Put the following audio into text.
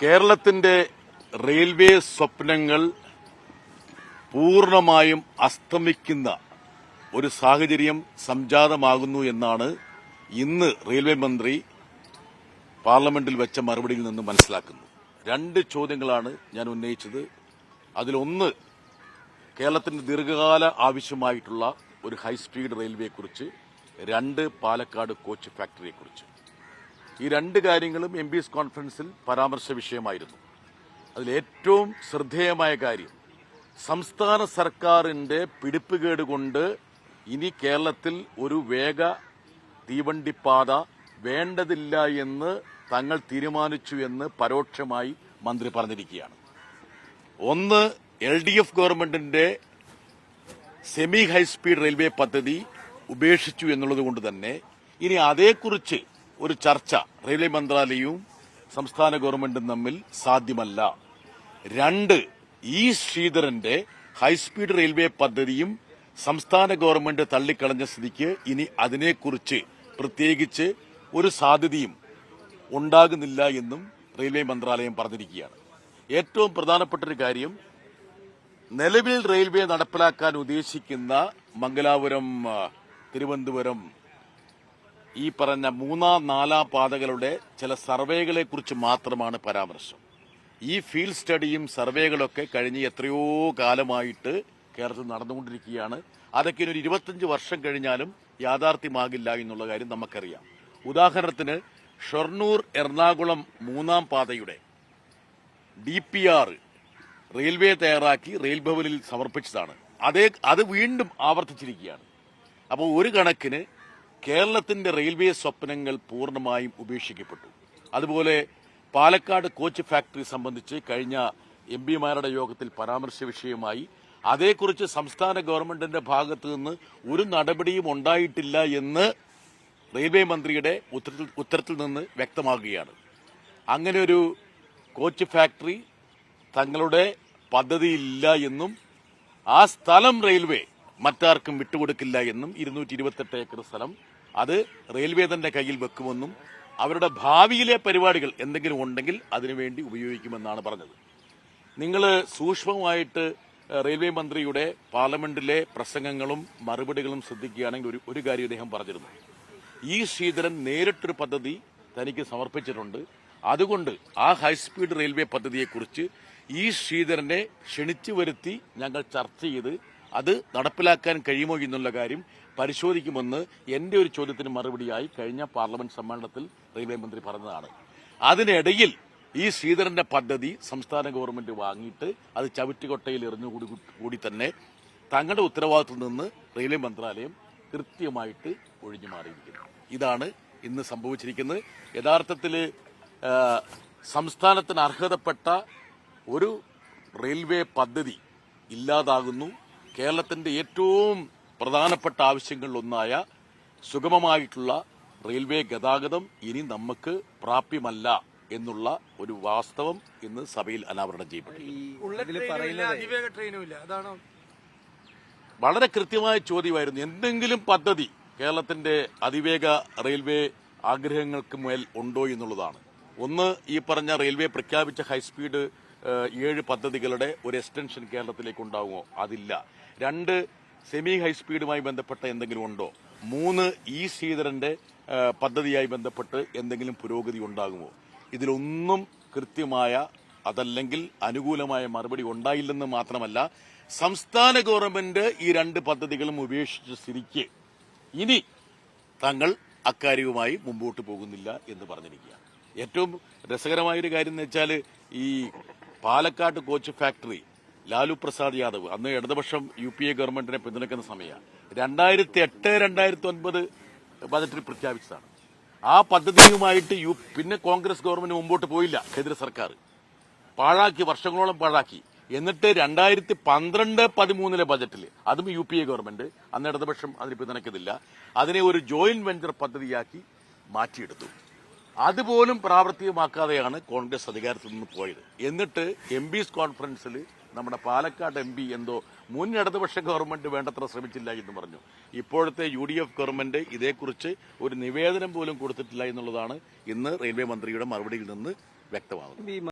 കേരളത്തിന്റെ റെയിൽവേ സ്വപ്നങ്ങൾ പൂർണ്ണമായും അസ്തമിക്കുന്ന ഒരു സാഹചര്യം സംജാതമാകുന്നു എന്നാണ് ഇന്ന് റെയിൽവേ മന്ത്രി പാർലമെന്റിൽ വെച്ച മറുപടിയിൽ നിന്ന് മനസ്സിലാക്കുന്നത്. രണ്ട് ചോദ്യങ്ങളാണ് ഞാൻ ഉന്നയിച്ചത്. അതിലൊന്ന് കേരളത്തിന്റെ ദീർഘകാല ആവശ്യമായിട്ടുള്ള ഒരു ഹൈസ്പീഡ് റെയിൽവേയെക്കുറിച്ച്, രണ്ട് പാലക്കാട് കോച്ച് ഫാക്ടറിയെക്കുറിച്ച്. ഈ രണ്ട് കാര്യങ്ങളും എംപിസ് കോൺഫറൻസിൽ പരാമർശ വിഷയമായിരുന്നു. അതിലേറ്റവും ശ്രദ്ധേയമായ കാര്യം, സംസ്ഥാന സർക്കാരിന്റെ പിടിപ്പുകേട് കൊണ്ട് ഇനി കേരളത്തിൽ ഒരു വേഗ തീവണ്ടിപ്പാത വേണ്ടതില്ല എന്ന് തങ്ങൾ തീരുമാനിച്ചു എന്ന് പരോക്ഷമായി മന്ത്രി പറഞ്ഞിരിക്കുകയാണ്. ഒന്ന്, LDF ഗവൺമെന്റിന്റെ സെമി ഹൈസ്പീഡ് റെയിൽവേ പദ്ധതി ഉപേക്ഷിച്ചു എന്നുള്ളതുകൊണ്ട് തന്നെ ഇനി അതേക്കുറിച്ച് ഒരു ചർച്ച റെയിൽവേ മന്ത്രാലയവും സംസ്ഥാന ഗവൺമെന്റും തമ്മിൽ സാധ്യമല്ല. രണ്ട്, ശ്രീധരന്റെ ഹൈസ്പീഡ് റെയിൽവേ പദ്ധതിയും സംസ്ഥാന ഗവൺമെന്റ് തള്ളിക്കളഞ്ഞ സ്ഥിതിക്ക് ഇനി അതിനെക്കുറിച്ച് പ്രത്യേകിച്ച് ഒരു സാധ്യതയും ഉണ്ടാകുന്നില്ല എന്നും റെയിൽവേ മന്ത്രാലയം പറഞ്ഞിരിക്കുകയാണ്. ഏറ്റവും പ്രധാനപ്പെട്ട ഒരു കാര്യം, നിലവിൽ റെയിൽവേ നടപ്പിലാക്കാൻ ഉദ്ദേശിക്കുന്ന മംഗലാപുരം, തിരുവനന്തപുരം ഈ പറഞ്ഞ 3-4 പാതകളുടെ ചില സർവേകളെക്കുറിച്ച് മാത്രമാണ് പരാമർശം. ഈ ഫീൽഡ് സ്റ്റഡിയും സർവേകളൊക്കെ കഴിഞ്ഞ് എത്രയോ കാലമായിട്ട് കേരളത്തിൽ നടന്നുകൊണ്ടിരിക്കുകയാണ്. അതൊക്കെ ഒരു 25 വർഷം കഴിഞ്ഞാലും യാഥാർത്ഥ്യമാകില്ല എന്നുള്ള കാര്യം നമുക്കറിയാം. ഉദാഹരണത്തിന് ഷൊർണൂർ എറണാകുളം 3-ാം പാതയുടെ DPR റെയിൽവേ തയ്യാറാക്കി റെയിൽ ഭവനിൽ സമർപ്പിച്ചതാണ്. അത് വീണ്ടും ആവർത്തിച്ചിരിക്കുകയാണ്. അപ്പോൾ ഒരു കണക്കിന് കേരളത്തിന്റെ റെയിൽവേ സ്വപ്നങ്ങൾ പൂർണ്ണമായും ഉപേക്ഷിക്കപ്പെട്ടു. അതുപോലെ പാലക്കാട് കോച്ച് ഫാക്ടറി സംബന്ധിച്ച് കഴിഞ്ഞ എംപിമാരുടെ യോഗത്തിൽ പരാമർശ വിഷയമായി. അതേക്കുറിച്ച് സംസ്ഥാന ഗവൺമെന്റിന്റെ ഭാഗത്തു നിന്ന് ഒരു നടപടിയും ഉണ്ടായിട്ടില്ല എന്ന് റെയിൽവേ മന്ത്രിയുടെ ഉത്തരത്തിൽ നിന്ന് വ്യക്തമാകുകയാണ്. അങ്ങനെ ഒരു കോച്ച് ഫാക്ടറി തങ്ങളുടെ പദ്ധതിയില്ല എന്നും ആ സ്ഥലം റെയിൽവേ മറ്റാർക്കും വിട്ടുകൊടുക്കില്ല എന്നും 228 ഏക്കർ സ്ഥലം അത് റെയിൽവേ തന്നെ കയ്യിൽ വെക്കുമെന്നും അവരുടെ ഭാവിയിലെ പരിപാടികൾ എന്തെങ്കിലും ഉണ്ടെങ്കിൽ അതിനുവേണ്ടി ഉപയോഗിക്കുമെന്നാണ് പറഞ്ഞത്. നിങ്ങൾ സൂക്ഷ്മമായിട്ട് റെയിൽവേ മന്ത്രിയുടെ പാർലമെന്റിലെ പ്രസംഗങ്ങളും മറുപടികളും ശ്രദ്ധിക്കുകയാണെങ്കിൽ ഒരു കാര്യം അദ്ദേഹം പറഞ്ഞിരുന്നു. ശ്രീധരൻ നേരിട്ടൊരു പദ്ധതി തനിക്ക് സമർപ്പിച്ചിട്ടുണ്ട്. അതുകൊണ്ട് ആ ഹൈസ്പീഡ് റെയിൽവേ പദ്ധതിയെക്കുറിച്ച് ശ്രീധരനെ ക്ഷണിച്ചു വരുത്തി ഞങ്ങൾ ചർച്ച ചെയ്ത് അത് നടപ്പിലാക്കാൻ കഴിയുമോ എന്നുള്ള കാര്യം പരിശോധിക്കുമെന്ന് എന്റെ ഒരു ചോദ്യത്തിന് മറുപടിയായി കഴിഞ്ഞ പാർലമെന്റ് സമ്മേളനത്തിൽ റെയിൽവേ മന്ത്രി പറഞ്ഞതാണ്. അതിനിടയിൽ ശ്രീധരന്റെ പദ്ധതി സംസ്ഥാന ഗവൺമെന്റ് വാങ്ങിയിട്ട് അത് ചവിറ്റുകൊട്ടയിൽ എറിഞ്ഞുകൂടി തന്നെ തങ്ങളുടെ ഉത്തരവാദിത്തത്തിൽ നിന്ന് റെയിൽവേ മന്ത്രാലയം കൃത്യമായിട്ട് ഒഴിഞ്ഞു മാറിയിരിക്കുന്നു. ഇതാണ് ഇന്ന് സംഭവിച്ചിരിക്കുന്നത്. യഥാർത്ഥത്തിൽ സംസ്ഥാനത്തിന് അർഹതപ്പെട്ട ഒരു റെയിൽവേ പദ്ധതി ഇല്ലാതാകുന്നു. കേരളത്തിന്റെ ഏറ്റവും പ്രധാനപ്പെട്ട ആവശ്യങ്ങളിലൊന്നായ സുഗമമായിട്ടുള്ള റെയിൽവേ ഗതാഗതം ഇനി നമുക്ക് പ്രാപ്യമല്ല എന്നുള്ള ഒരു വാസ്തവം ഇന്ന് സഭയിൽ അനാവരണം ചെയ്യപ്പെട്ടു. വളരെ കൃത്യമായ ചോദ്യമായിരുന്നു. എന്തെങ്കിലും പദ്ധതി കേരളത്തിന്റെ അതിവേഗ റെയിൽവേ ആഗ്രഹങ്ങൾക്ക് മേൽ ഉണ്ടോ എന്നുള്ളതാണ്. ഒന്ന്, ഈ പറഞ്ഞ റെയിൽവേ പ്രഖ്യാപിച്ച ഹൈസ്പീഡ് 7 പദ്ധതികളുടെ ഒരു എക്സ്റ്റൻഷൻ കേരളത്തിലേക്ക് ഉണ്ടാകുമോ? അതില്ല. 2, സെമി ഹൈസ്പീഡുമായി ബന്ധപ്പെട്ട എന്തെങ്കിലും ഉണ്ടോ? 3, ശ്രീധരന്റെ പദ്ധതിയായി ബന്ധപ്പെട്ട് എന്തെങ്കിലും പുരോഗതി ഉണ്ടാകുമോ? ഇതിലൊന്നും കൃത്യമായ അതല്ലെങ്കിൽ അനുകൂലമായ മറുപടി ഉണ്ടായില്ലെന്ന് മാത്രമല്ല, സംസ്ഥാന ഗവൺമെന്റ് ഈ 2 പദ്ധതികളും ഉപേക്ഷിച്ച സ്ഥിതിക്ക് ഇനി തങ്ങൾ അക്കാര്യവുമായി മുമ്പോട്ട് പോകുന്നില്ല എന്ന് പറഞ്ഞിരിക്കുകയാണ്. ഏറ്റവും രസകരമായൊരു കാര്യം എന്ന് വെച്ചാൽ, ഈ പാലക്കാട് കോച്ച് ഫാക്ടറി ലാലു പ്രസാദ് യാദവ് അന്ന് ഇടതുപക്ഷം UPA ഗവൺമെന്റിനെ പിന്തുണയ്ക്കുന്ന സമയമാണ്. 2008-2009 ബജറ്റിൽ പ്രഖ്യാപിച്ചതാണ്. ആ പദ്ധതിയുമായിട്ട് പിന്നെ കോൺഗ്രസ് ഗവൺമെന്റ് മുമ്പോട്ട് പോയില്ല. കേന്ദ്ര സർക്കാർ പാഴാക്കി, വർഷങ്ങളോളം പാഴാക്കി. എന്നിട്ട് 2012-13 ബജറ്റിൽ അതും UPA ഗവൺമെന്റ്, അന്ന് ഇടതുപക്ഷം അതിന് പിന്തുണയ്ക്കുന്നില്ല, അതിനെ ഒരു ജോയിന്റ് വെഞ്ചർ പദ്ധതിയാക്കി മാറ്റിയെടുത്തു. അതുപോലും പ്രാവർത്തികമാക്കാതെയാണ് കോൺഗ്രസ് അധികാരത്തിൽ നിന്ന് പോയത്. എന്നിട്ട് എംപിസ് കോൺഫറൻസിൽ നമ്മുടെ പാലക്കാട് MP എന്തോ മുൻ ഇടതുപക്ഷ ഗവൺമെന്റ് വേണ്ടത്ര ശ്രമിച്ചില്ല എന്ന് പറഞ്ഞു. ഇപ്പോഴത്തെ UDF ഗവൺമെന്റ് ഇതേക്കുറിച്ച് ഒരു നിവേദനം പോലും കൊടുത്തിട്ടില്ല എന്നുള്ളതാണ് ഇന്ന് റെയിൽവേ മന്ത്രിയുടെ മറുപടിയിൽ നിന്ന് വ്യക്തമാകുന്നത്.